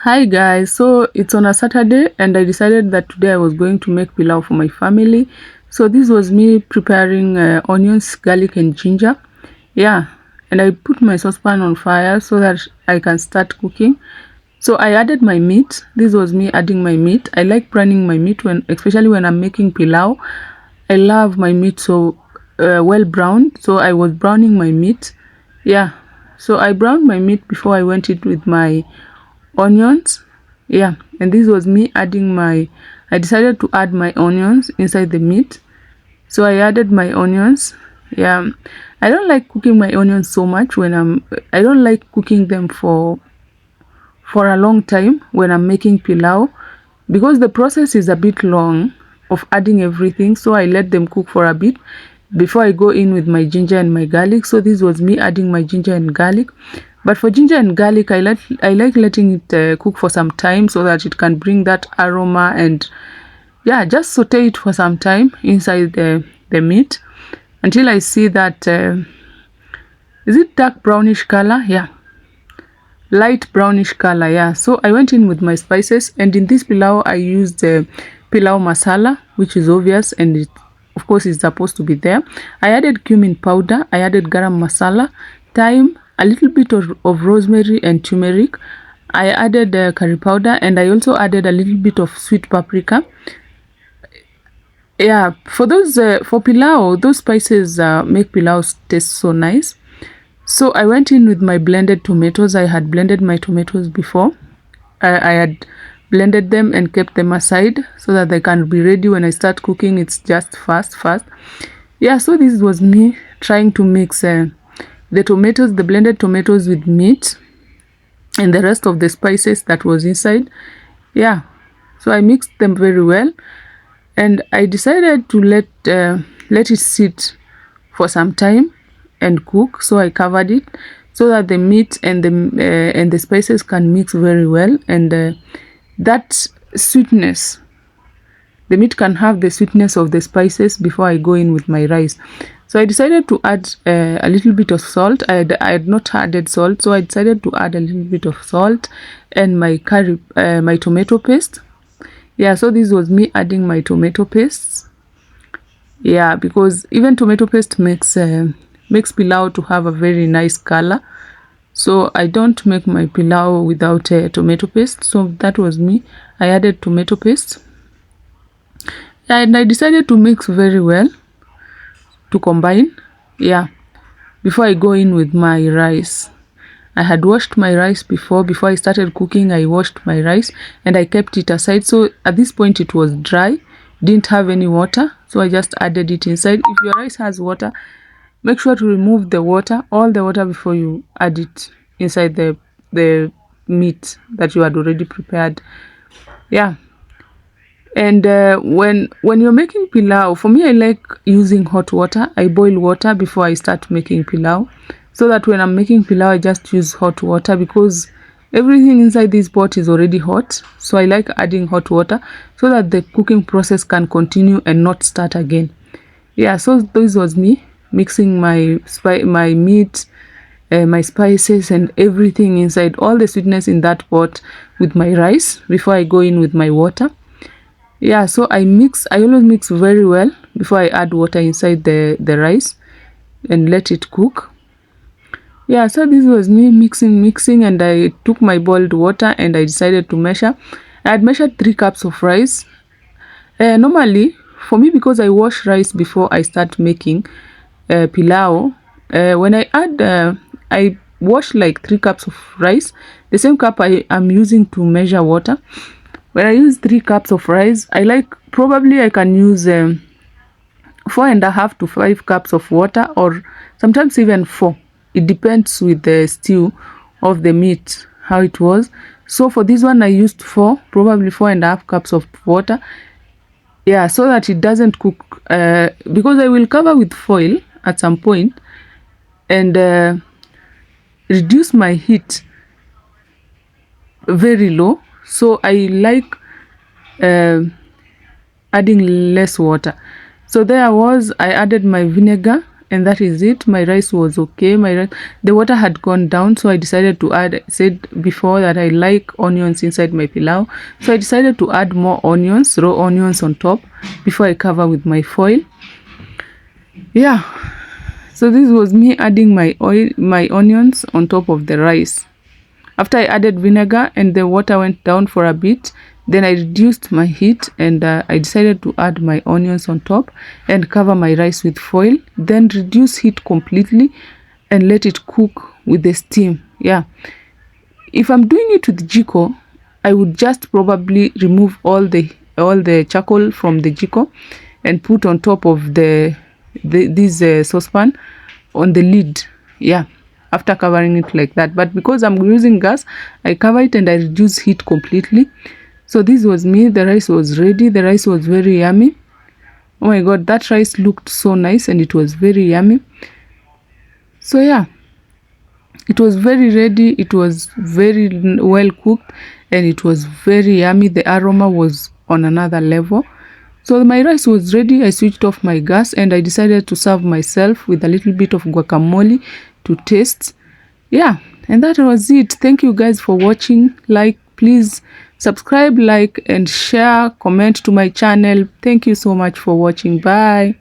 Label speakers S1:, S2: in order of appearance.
S1: Hi guys, so it's on a Saturday and I decided that today I was going to make pilau for my family. So this was me preparing onions, garlic and ginger. Yeah, and I put my saucepan on fire so that I can start cooking. So I added my meat. This was me adding my meat. I like browning my meat especially when I'm making pilau. I love my meat so well browned. So I was browning my meat. Yeah, so I browned my meat before I went it with my onions. Yeah, and this was me adding I decided to add my onions inside the meat, so I added my onions. Yeah, I don't like cooking my onions so much I don't like cooking them for a long time when I'm making pilau, because the process is a bit long of adding everything. So I let them cook for a bit before I go in with my ginger and my garlic. So this was me adding my ginger and garlic. But for ginger and garlic, I like letting it cook for some time so that it can bring that aroma, and yeah, just saute it for some time inside the meat until I see that is it dark brownish color? Yeah, light brownish color. Yeah, so I went in with my spices, and in this pilau I used pilau masala, which is obvious, and it of course is supposed to be there. I added cumin powder, I added garam masala, thyme, a little bit of rosemary and turmeric. I added curry powder, and I also added a little bit of sweet paprika. Yeah, for those for pilau, those spices make pilau taste so nice. So I went in with my blended tomatoes. I had blended my tomatoes before. I had blended them and kept them aside so that they can be ready when I start cooking. It's just fast. Yeah, so this was me trying to mix the blended tomatoes with meat and the rest of the spices that was inside. Yeah, so I mixed them very well, and I decided to let it sit for some time and cook. So I covered it so that the meat and the spices can mix very well, and that sweetness, the meat can have the sweetness of the spices before I go in with my rice. So I decided to add a little bit of salt. I had not added salt, so I decided to add a little bit of salt and my my tomato paste. Yeah, so this was me adding my tomato paste. Yeah, because even tomato paste makes pilau to have a very nice color. So I don't make my pilau without tomato paste. So that was me. I added tomato paste. Yeah, and I decided to mix very well to combine. Yeah, before I go in with my rice. I had washed my rice before I started cooking. I washed my rice and I kept it aside. So at this point it was dry, didn't have any water. So I just added it inside. If your rice has water, make sure to remove the water, all the water, before you add it inside the meat that you had already prepared. Yeah. And when you're making pilau, for me, I like using hot water. I boil water before I start making pilau, so that when I'm making pilau, I just use hot water, because everything inside this pot is already hot. So I like adding hot water so that the cooking process can continue and not start again. Yeah, so this was me mixing my meat, my spices and everything inside, all the sweetness in that pot with my rice before I go in with my water. Yeah, so I always mix very well before I add water inside the rice and let it cook. Yeah, so this was me mixing, and I took my boiled water and I decided to measure. I had measured 3 cups of rice. Normally for me, because I wash rice before I start making pilau, when I wash like 3 cups of rice, the same cup I am using to measure water. When I use 3 cups of rice, probably I can use 4.5 to 5 cups of water, or sometimes even 4. It depends with the stew of the meat, how it was. So for this one I used probably 4.5 cups of water. Yeah, so that it doesn't cook, because I will cover with foil at some point and reduce my heat very low. So I like adding less water. So I added my vinegar and that is it. My rice was okay. The water had gone down, so I decided to add, I said before that I like onions inside my pilau, so I decided to add more onions, raw onions on top before I cover with my foil. Yeah, so this was me adding my onions on top of the rice. After I added vinegar and the water went down for a bit, then I reduced my heat, and I decided to add my onions on top and cover my rice with foil, then reduce heat completely and let it cook with the steam. Yeah, if I'm doing it with jiko, I would just probably remove all the charcoal from the jiko and put on top of this saucepan on the lid. Yeah, after covering it like that. But because I'm using gas, I cover it and I reduce heat completely. So this was me. The rice was ready. The rice was very yummy. Oh my god, that rice looked so nice and it was very yummy. So yeah, it was very ready. It was very well cooked and it was very yummy. The aroma was on another level. So my rice was ready. I switched off my gas and I decided to serve myself with a little bit of guacamole to taste. Yeah, and that was it. Thank you guys for watching. Please subscribe, like and share, comment to my channel. Thank you so much for watching. Bye.